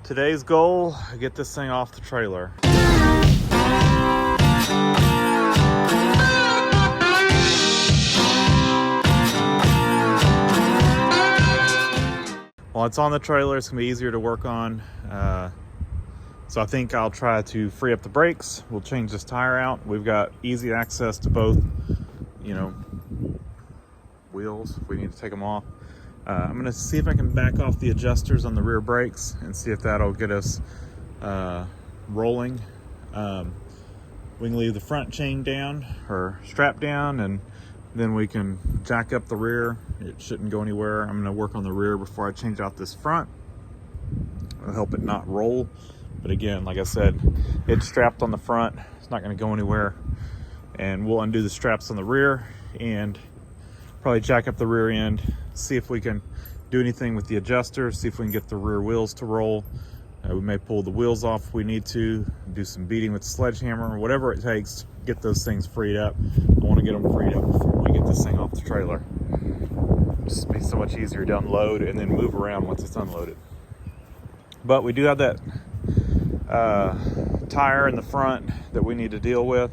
Today's goal, get this thing off the trailer. While it's on the trailer, it's gonna be easier to work on. So I think I'll try to free up the brakes. We'll change this tire out. We've got easy access to both, wheels if we need to take them off. I'm gonna see if I can back off the adjusters on the rear brakes and see if that'll get us rolling. We can leave the front chain down or strap down, and then we can jack up the rear. It shouldn't go anywhere. I'm gonna work on the rear before I change out this front. It'll help it not roll. But again, like I said, it's strapped on the front. It's not gonna go anywhere. And we'll undo the straps on the rear and probably jack up the rear end, see if we can do anything with the adjuster, see if we can get the rear wheels to roll. We may pull the wheels off if we need to, do some beating with the sledgehammer, or whatever it takes to get those things freed up. I want to get them freed up before we get this thing off the trailer. Just be so much easier to unload and then move around once it's unloaded. But we do have that tire in the front that we need to deal with.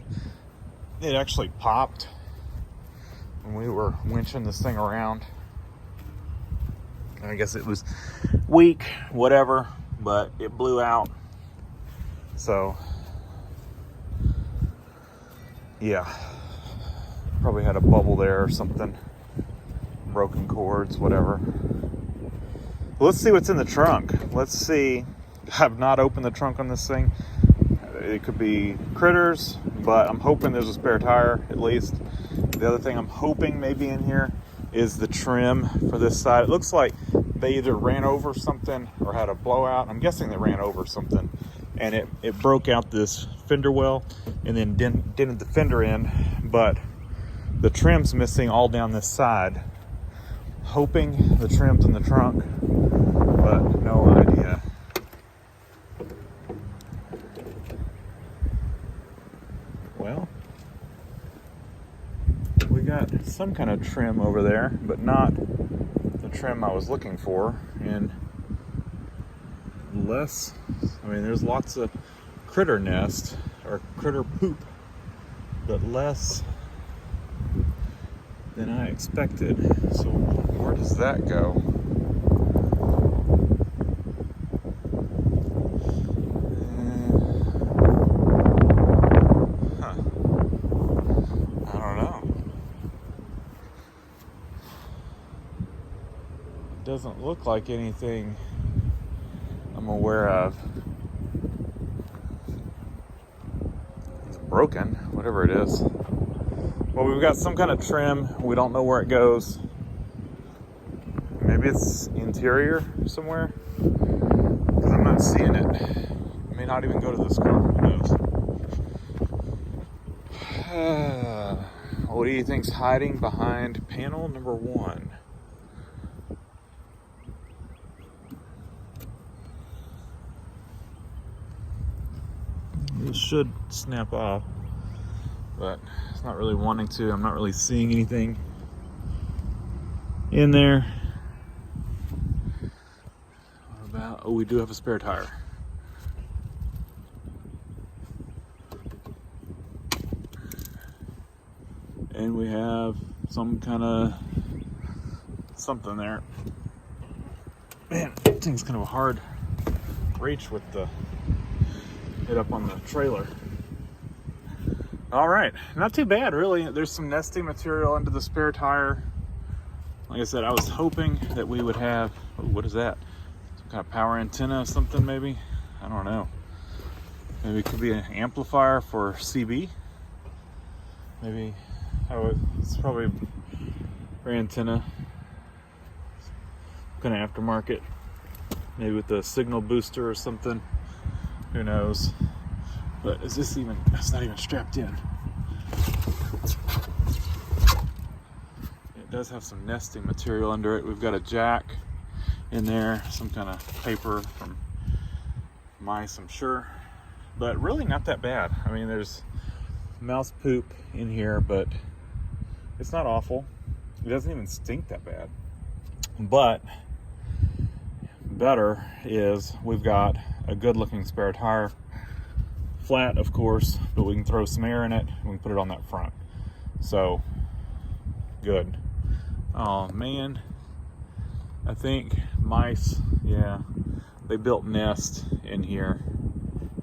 It actually popped when we were winching this thing around. I guess it was weak, whatever, but it blew out. So yeah, probably had a bubble there or something, broken cords, whatever. Let's see what's in the trunk. Let's see. I've not opened the trunk on this thing. It could be critters, but I'm hoping there's a spare tire at least. The other thing I'm hoping maybe in here is the trim for this side. It looks like they either ran over something or had a blowout. I'm guessing they ran over something, and it broke out this fender well and then dented the fender in, but the trim's missing all down this side. Hoping the trim's in the trunk, but no idea. Well, we got some kind of trim over there, but not the trim I was looking for. And less, there's lots of critter nest or critter poop, but less than I expected. So where does that go? Doesn't look like anything I'm aware of. It's broken, whatever it is. Well, we've got some kind of trim. We don't know where it goes. Maybe it's interior somewhere, because I'm not seeing it. It may not even go to this car. Who knows? What do you think's hiding behind panel number 1? It should snap off, but it's not really wanting to. I'm not really seeing anything in there. Oh, we do have a spare tire. And we have some kind of something there. Man, that thing's kind of a hard reach with the it up on the trailer. All right, not too bad, really. There's some nesting material under the spare tire. Like I said, I was hoping that we would have, what is that? Some kind of power antenna or something, maybe? I don't know. Maybe it could be an amplifier for CB. Maybe, it's probably for antenna. Kind of aftermarket. Maybe with a signal booster or something. Who knows? But is this even, it's not even strapped in. It does have some nesting material under it. We've got a jack in there, some kind of paper from mice, I'm sure. But really not that bad. There's mouse poop in here, but it's not awful. It doesn't even stink that bad. But better is we've got a good looking spare tire, flat of course, but we can throw some air in it and we can put it on that front. So good. Oh man, I think mice, yeah, they built nests in here,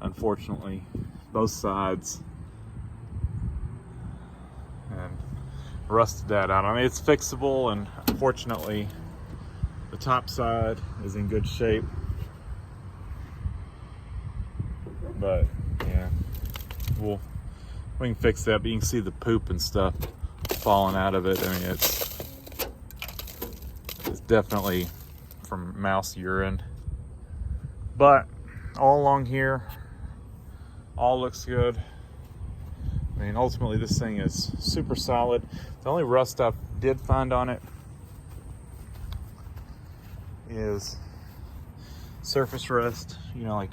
unfortunately, both sides, and rusted that out. I mean, it's fixable, and unfortunately the top side is in good shape, but yeah, we can fix that. But you can see the poop and stuff falling out of it. I mean, it's definitely from mouse urine. But all along here, all looks good. I mean, ultimately this thing is super solid. The only rust I did find on it is surface rust, you know, like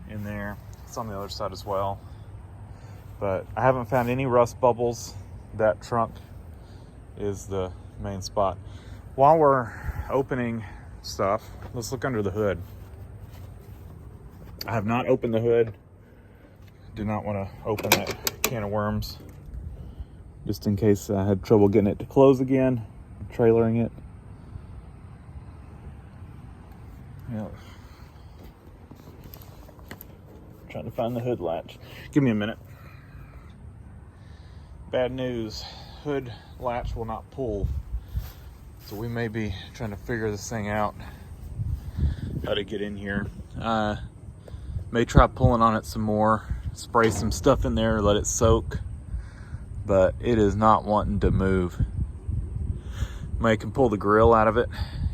in there. It's on the other side as well. But I haven't found any rust bubbles. That trunk is the main spot. While we're opening stuff, let's look under the hood. I have not opened the hood. Do not want to open that can of worms, just in case I had trouble getting it to close again, trailering it. Yeah. Trying to find the hood latch. Give me a minute. Bad news, hood latch will not pull. So we may be trying to figure this thing out, how to get in here. May try pulling on it some more, spray some stuff in there, let it soak, but it is not wanting to move. May can pull the grill out of it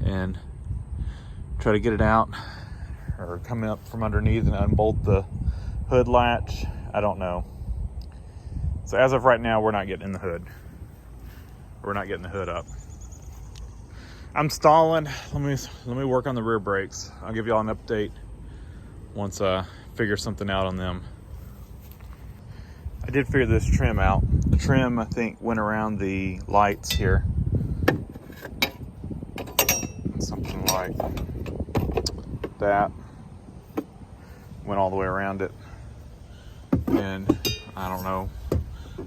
and try to get it out, or come up from underneath and unbolt the hood latch. I don't know. So as of right now, we're not getting in the hood. We're not getting the hood up. I'm stalling. Let me work on the rear brakes. I'll give y'all an update once I figure something out on them. I did figure this trim out. The trim, I think, went around the lights here. Something like that. Went all the way around it. And I don't know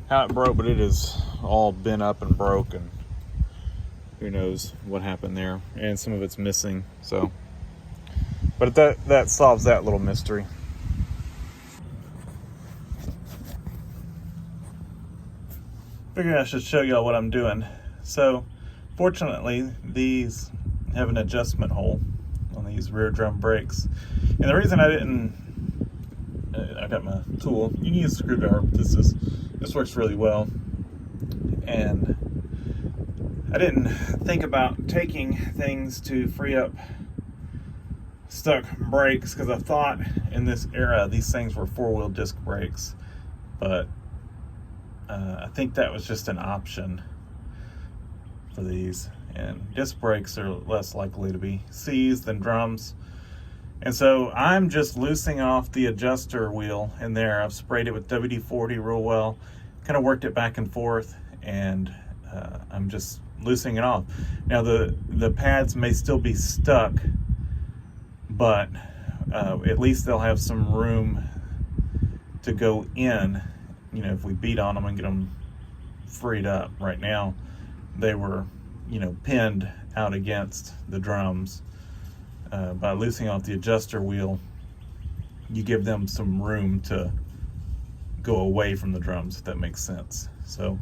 how it broke, but it is all bent up and broken. Who knows what happened there, and some of it's missing. So, but that solves that little mystery. Figured I should show y'all what I'm doing. So, fortunately, these have an adjustment hole on these rear drum brakes, and the reason I didn't, I got my tool. You can use a screwdriver. This works really well, and I didn't think about taking things to free up stuck brakes, because I thought in this era these things were four-wheel disc brakes, but I think that was just an option for these, and disc brakes are less likely to be seized than drums. And so I'm just loosening off the adjuster wheel in there. I've sprayed it with WD-40 real well, kind of worked it back and forth, and I'm just loosening it off. Now the pads may still be stuck, but at least they'll have some room to go in, you know, if we beat on them and get them freed up. Right now they were, you know, pinned out against the drums. By loosening off the adjuster wheel, you give them some room to go away from the drums, if that makes sense. So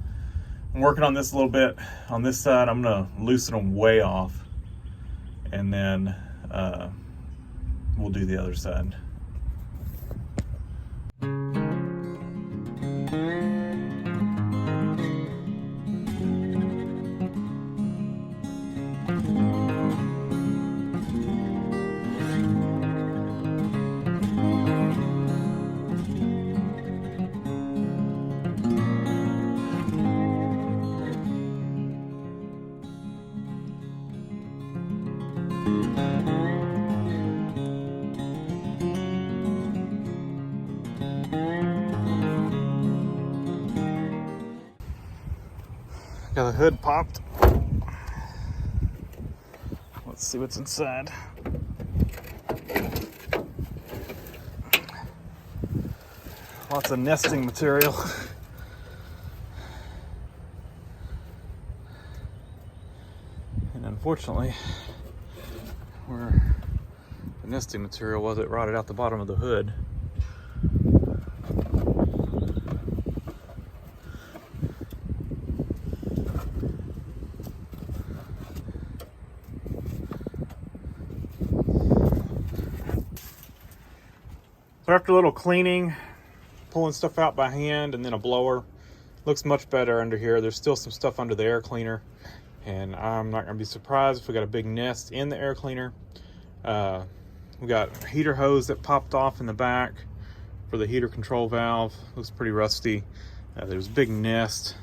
I'm working on this a little bit. On this side, I'm gonna loosen them way off, and then we'll do the other side. Got the hood popped. Let's see what's inside. Lots of nesting material. And unfortunately, where the nesting material was, it rotted out the bottom of the hood. So after a little cleaning, pulling stuff out by hand and then a blower, looks much better under here. There's still some stuff under the air cleaner, and I'm not gonna be surprised if we got a big nest in the air cleaner. We got a heater hose that popped off in the back for the heater control valve. Looks pretty rusty. There's a big nest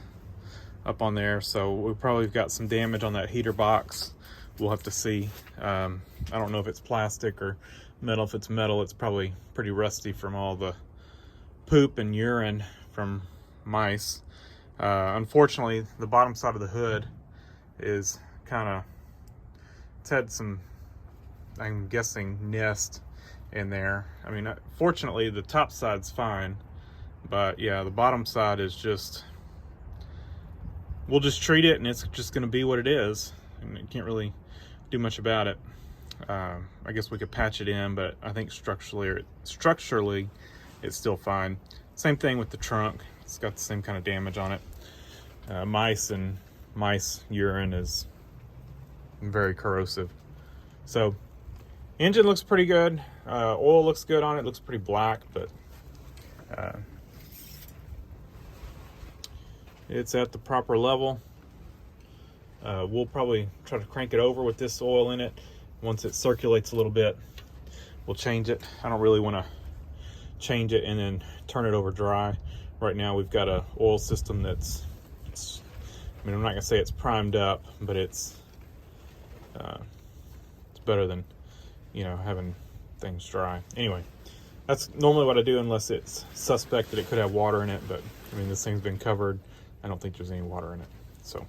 up on there, so we probably got some damage on that heater box. We'll have to see. I don't know if it's plastic or metal. If it's metal, it's probably pretty rusty from all the poop and urine from mice. Unfortunately, the bottom side of the hood is it's had some, I'm guessing, nest in there. I mean, fortunately the top side's fine, but yeah, the bottom side is just, we'll just treat it and it's just gonna be what it is. I mean, you can't really do much about it. I guess we could patch it in, but I think structurally it's still fine. Same thing with the trunk. It's got the same kind of damage on it. Mice urine is very corrosive. So engine looks pretty good. Oil looks good on it. Looks pretty black, but it's at the proper level. We'll probably try to crank it over with this oil in it. Once it circulates a little bit, we'll change it. I don't really want to change it and then turn it over dry. Right now we've got a oil system that's, I mean, I'm not gonna say it's primed up, but it's better than, you know, having things dry. Anyway, that's normally what I do unless it's suspect that it could have water in it, but I mean, this thing's been covered. I don't think there's any water in it, so.